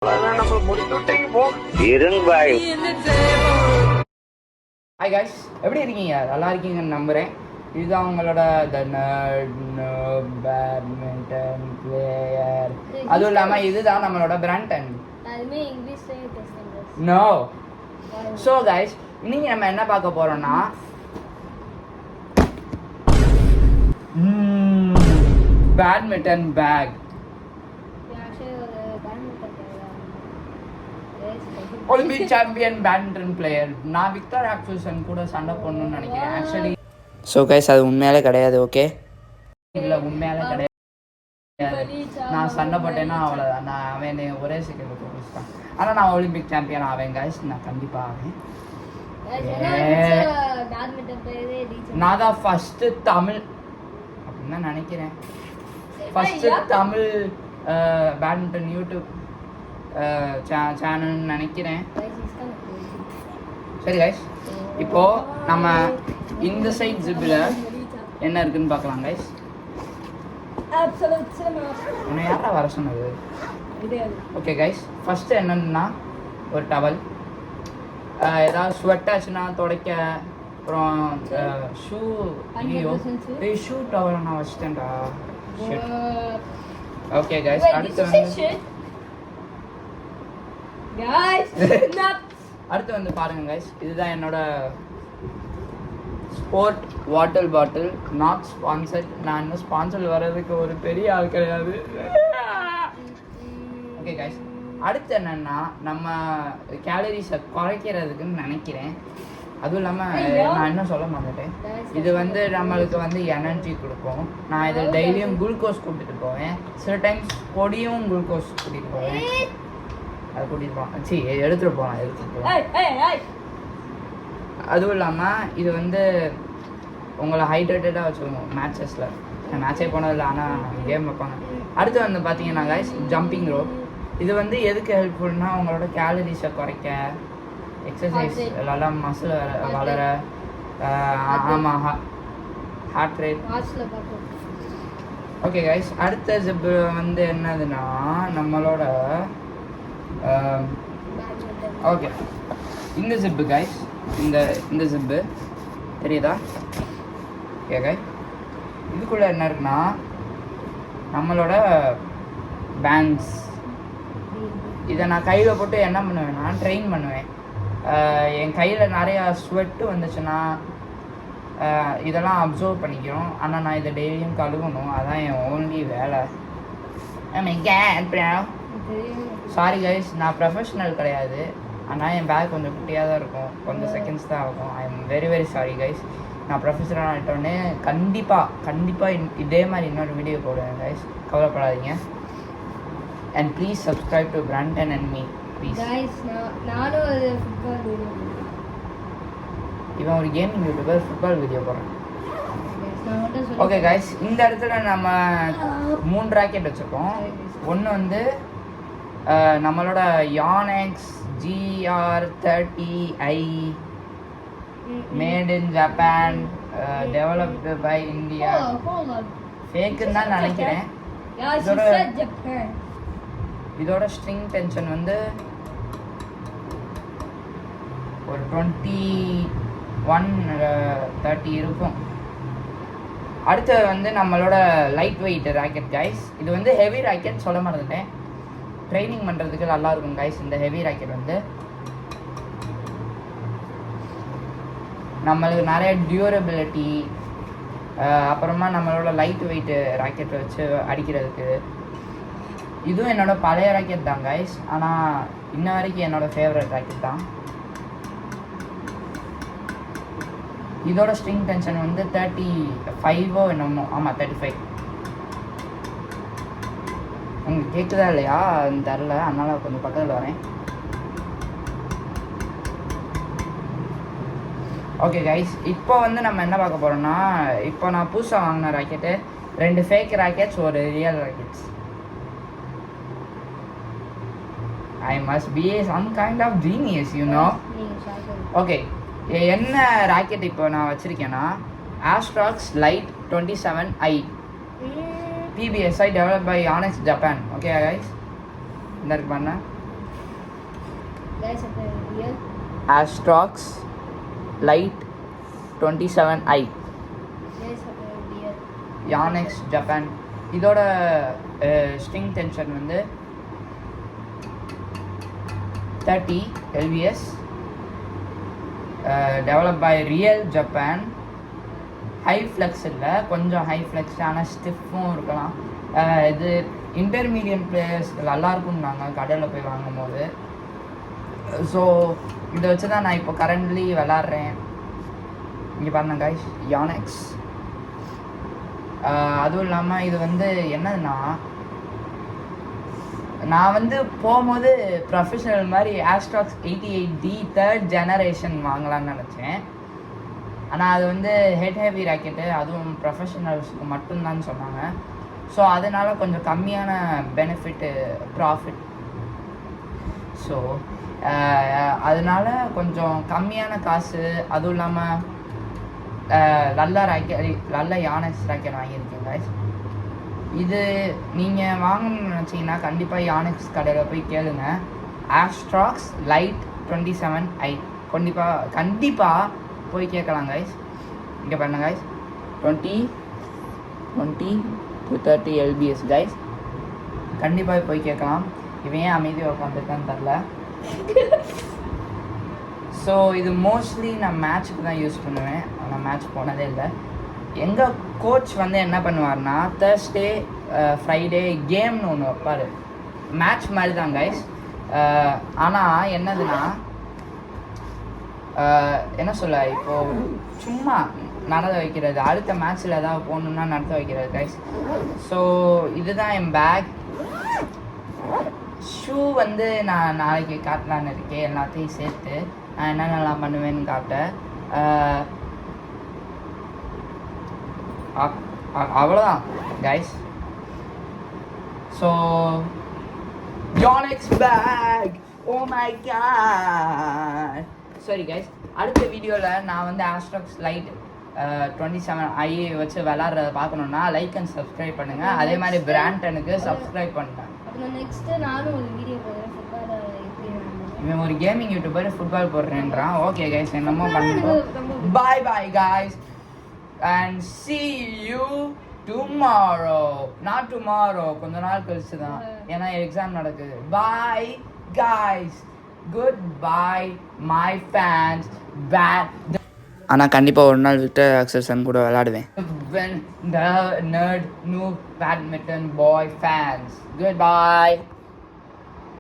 Hi guys, எப்படி இருக்கீங்க? நல்லா இருக்கீங்கன்னு நம்புகிறேன். இதுதான் உங்களோட பேட்மிண்டன் பிளேயர். அதுவும் இல்லாமல் இதுதான் நம்மளோட பிராண்டன். நோ. ஸோ காய்ஸ், இன்னைக்கு நம்ம என்ன பார்க்க போகிறோம்னா badminton bag. Olympic champion badminton player. நான் விக்டர் ஆக்சுவல்சன் கூட சண்டை போடணும்னு நினைக்கிறேன் ஆக்சுவலி. ஸோ கைஸ், அது உண்மையாலே கிடையாது. ஓகே, இல்லை உண்மையாலே கிடையாது. நான் சண்டை போட்டேன்னா அவ்வளோதான். நான் அவன் ஒரே செகண்ட் தோணிச்சிட்டான். ஆனால் நான் ஒலிம்பிக் சாம்பியன் ஆவேன் கைஸ், நான் கண்டிப்பாக ஆவேன். நான் தான் ஃபஸ்ட்டு தமிழ் அப்படின்னு தான் நினைக்கிறேன். ஃபஸ்ட்டு தமிழ் பேட்மிண்டன் யூடியூப் சேனல்னு நினைக்கிறேன். சரி கைஸ், இப்போது நம்ம இந்த சைட் ஜிப்பில் என்ன இருக்குதுன்னு பார்க்கலாம் கைஸ். உன்னை யாரா வர சொன்னது? ஓகே கைஸ், ஃபஸ்ட்டு என்னன்னா ஒரு டவல், ஏதாவது ஸ்வெட் ஆச்சுன்னா துடைக்க, அப்புறம் ஷூ. ஐயோ ஷூ டவலை நான் வச்சுட்டேன்டா. ஓகே கைஸ், அடுத்து வந்து பாருங்க கைஸ், இதுதான் என்னோட sport water bottle. Not sponsored. நான் இன்னும் ஸ்பான்சர் வர்றதுக்கு ஒரு பெரிய ஆள் கிடையாது. ஓகே கைஸ், அடுத்து என்னன்னா நம்ம கேலரிஸை குறைக்கிறதுக்குன்னு நினைக்கிறேன். அதுவும் இல்லாமல் நான் இன்னும் சொல்ல மாட்டேன். இது வந்து நம்மளுக்கு வந்து எனர்ஜி கொடுக்கும். நான் இதை டெய்லியும் குளுக்கோஸ் கூப்பிட்டு போவேன். சில டைம்ஸ் பொடியும் குளுக்கோஸ் கூட்டிகிட்டு போவேன். அது கூட்டிகிட்டு போகலாம். சரி, எடுத்துகிட்டு போகலாம். அதுவும் இல்லாமல் இது வந்து உங்களை ஹைட்ரேட்டடாக வச்சுக்கணும் மேட்சஸில். மேட்சே போனதில்லை, ஆனால் கேம் வைப்பாங்க. அடுத்து வந்து பார்த்தீங்கன்னா கைஸ், ஜம்பிங் ரோப். இது வந்து எதுக்கு ஹெல்ப்ஃபுல்னா உங்களோட கேலரிஸை குறைக்க, எக்ஸசைஸ் நல்லா மசில் வளர, ஆமாம் ஹார்ட் ரேட். ஓகே கைஸ், அடுத்த ஜிப்பு வந்து என்னதுன்னா நம்மளோட ஓகே இந்த ஜிப்பு கைஸ், இந்த ஜிப்பு தெரியுதா? ஓகே கைஸ், இதுக்குள்ளே என்ன இருக்குன்னா நம்மளோட பேங்க்ஸ். இதை நான் கையில் போட்டு என்ன பண்ணுவேன்னா ட்ரெயின் பண்ணுவேன். என் கையில் நிறையா ஸ்வெட்டு வந்துச்சுன்னா இதெல்லாம் அப்சர்வ் பண்ணிக்கிறோம். ஆனால் நான் இதை டெய்லியும் கழுவணும். அதான் என் ஓன்லி வேலை. சாரி கைஸ், நான் ப்ரொஃபஷ்னல் கிடையாது. ஆனால் என் பேக் கொஞ்சம் குட்டியாக தான் இருக்கும், கொஞ்சம் செகண்ட்ஸ் தான் ஆகும். I am very very sorry guys. நான் ப்ரொஃபஷனல் ஆகிட்டோடனே கண்டிப்பாக இதே மாதிரி இன்னொரு வீடியோ போடுவேன் கைஸ், கவலைப்படாதீங்க. And please subscribe to Brandon and me please. இவன் ஒரு கேமிங் யூடியூபர், ஃபுட்பால் வீடியோ போடுறேன். ஓகே கைஸ், இந்த இடத்துல நம்ம 3 ராக்கெட் வச்சுருக்கோம். ஒன்று வந்து நம்மளோட Yonex GR30i made in Japan, developed by India. ஃபேக்குன்னு தான் நினைக்கிறேன். இதோட ஸ்ட்ரிங் டென்ஷன் வந்து ஒரு 21-30 இருக்கும். அடுத்தது வந்து நம்மளோட லைட் வெயிட் ராக்கெட் கைஸ். இது வந்து ஹெவி ராக்கெட் சொல்ல மறந்துட்டேன். ட்ரைனிங் பண்ணுறதுக்கு நல்லாயிருக்கும் கைஸ். இந்த ஹெவி ராக்கெட் வந்து நம்மளுக்கு நிறைய டியூரபிலிட்டி, அப்புறமா நம்மளோட லைட் வெயிட் ராக்கெட் வச்சு அடிக்கிறதுக்கு. இதுவும் என்னோட பழைய ராக்கெட் தான் கைஸ், ஆனால் இன்ன வரைக்கும் என்னோடய ஃபேவரட் ராக்கெட் தான். இதோட ஸ்ட்ரிங் டென்ஷன் வந்து 35 என்னமோ. ஆமாம் 35. உங்களுக்கு கேட்குதா இல்லையா தெரில, அதனால் கொஞ்சம் பக்கத்தில் வரேன். ஓகே கைஸ், இப்போ வந்து நம்ம என்ன பார்க்க போகிறோம்னா, இப்போ நான் புதுசாக வாங்கின ராக்கெட்டு 2 ஃபேக் ராக்கெட்ஸ், ஒரு real rackets. I must be some kind of genius, you know. Okay, என்ன ராக்கெட் இப்போ நான் வச்சுருக்கேன்னா Astrox light 27i PBSI developed by Yonex Japan. Okay guys, இந்த இருக்கு பாருங்க. Guys, here. Astrox Lite 27i. Guys, here. Yonex Japan. இதோட string tension வந்து 30 lbs. Develop by real Japan. High flex இல்லை, கொஞ்சம் ஹை ஃப்ளெக்ஸ், ஆனால் ஸ்டிஃப்பும் இருக்கலாம். இது இன்டர்மீடியட் பிளேயர்ஸ் நல்லாயிருக்கும்னாங்க கடையில் போய் வாங்கும் போது. ஸோ இதை வச்சு தான் நான் இப்போ கரண்ட்லி விளாட்றேன். இங்கே பாருங்க கைஸ், யானெக்ஸ். அதுவும் இல்லாமல் இது வந்து என்னதுன்னா, நான் வந்து போகும்போது ப்ரொஃபஷனல் மாதிரி ஆஸ்ட்ராக்ஸ் 88D 3rd generation வாங்கலான்னு நினச்சேன். ஆனால் அது வந்து ஹெவி ராக்கெட்டு, அதுவும் ப்ரொஃபஷனல்ஸுக்கு மட்டும்தான் சொன்னாங்க. ஸோ அதனால் கொஞ்சம் கம்மியான பெனிஃபிட்டு ப்ராஃபிட். ஸோ அதனால் கொஞ்சம் கம்மியான காசு, அதுவும் இல்லாமல் நல்ல யானெக்ஸ் ராக்கெட் வாங்கியிருக்கேன் guys. இது நீங்கள் வாங்கணும்னு நினச்சிங்கன்னா கண்டிப்பாக யானெக்ஸ் கடையில் போய் கேளுங்க. ஆஸ்ட்ராக்ஸ் லைட் 27i கண்டிப்பாக போய் கேட்கலாம் கைஸ். இங்கே பாருங்க கைஸ், 20 to 30 lbs கைஸ். கண்டிப்பாக போய் கேட்கலாம். இவன் ஏன் அமைதியாக உட்காந்துருக்கான்னு தெரில. ஸோ இது மோஸ்ட்லி நான் மேட்ச்சுக்கு தான் யூஸ் பண்ணுவேன். ஆனால் மேட்ச் போனதே இல்லை. எங்கள் கோச் வந்து என்ன பண்ணுவார்னா, தேர்ஸ்டே ஃப்ரைடே கேம்னு ஒன்று வைப்பார். மேட்ச் மாதிரி தான் கைஸ். ஆனால் என்னதுன்னா, என்ன சொல்ல, இப்போது சும்மா நடத்த வைக்கிறது, அடுத்த மேட்ச்சில் ஏதாவது போகணுன்னா நடத்த வைக்கிறது கைஸ். ஸோ இதுதான் என் பேக். ஷூ வந்து நான் நாளைக்கு காட்டலான்னு இருக்கேன். எல்லாத்தையும் சேர்த்து நான் என்னென்னலாம் பண்ணுவேன்னு காட்டேன். அவ்வளோதான் guys. So Yonex bag, oh my god. சரி கைஸ், அடுத்த வீடியோவில் நான் வந்து ஆஸ்ட்ராக்ஸ் லைட் 27i வச்சு விளாட்றத பார்க்கணுன்னா லைக் அண்ட் சப்ஸ்கிரைப் பண்ணுங்கள். அதே மாதிரி பிராண்டனுக்கு சப்ஸ்கிரைப் பண்ணுங்கள். அப்புறம் நெக்ஸ்ட்டு நானும் ஒரு வீடியோ போடுறேன், ஃபுட்பால் இவன் ஒரு கேமிங் யூடியூபர் ஃபுட்பால் போடுறேன்றான். ஓகே கைஸ், என்னமோ பண்ணுறோம். Bye bye guys and see you tomorrow. Not tomorrow, கொஞ்ச நாள் கழிச்சு தான், ஏன்னா எக்ஸாம் நடக்குது. Bye guys, goodbye my fans. ஆனால் கண்டிப்பாக ஒரு நாள் விக்டர் ஆக்சர்சன் கூட விளையாடுவேன். When the nerd noob badminton boy fans. Goodbye.